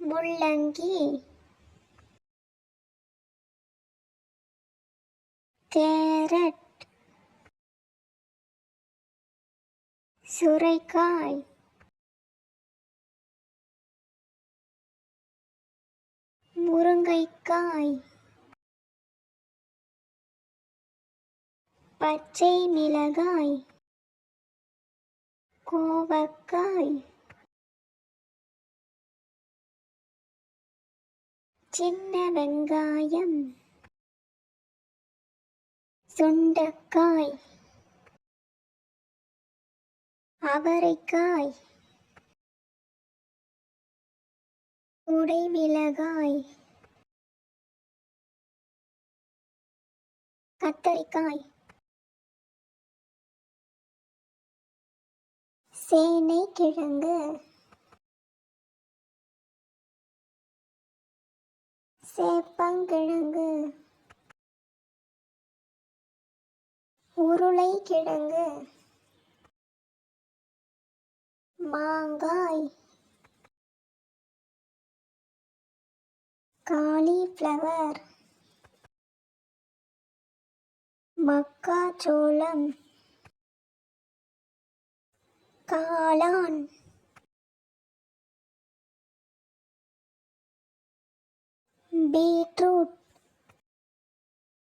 முள்ளங்கி, கேரட், சுரைக்காய், முருங்கைக்காய், பச்சை மிளகாய், கோவக்காய், சின்ன வெங்காயம், சுண்டைக்காய், அவரைக்காய், குடைமிளகாய், கத்தரிக்காய், சேனைக்கிழங்கு, சேப்பங்கிழங்கு, உருளைக்கிழங்கு, மாங்காய், காலிஃப்ளவர், மக்காச்சோளம், காளான், பீட்ரூட்,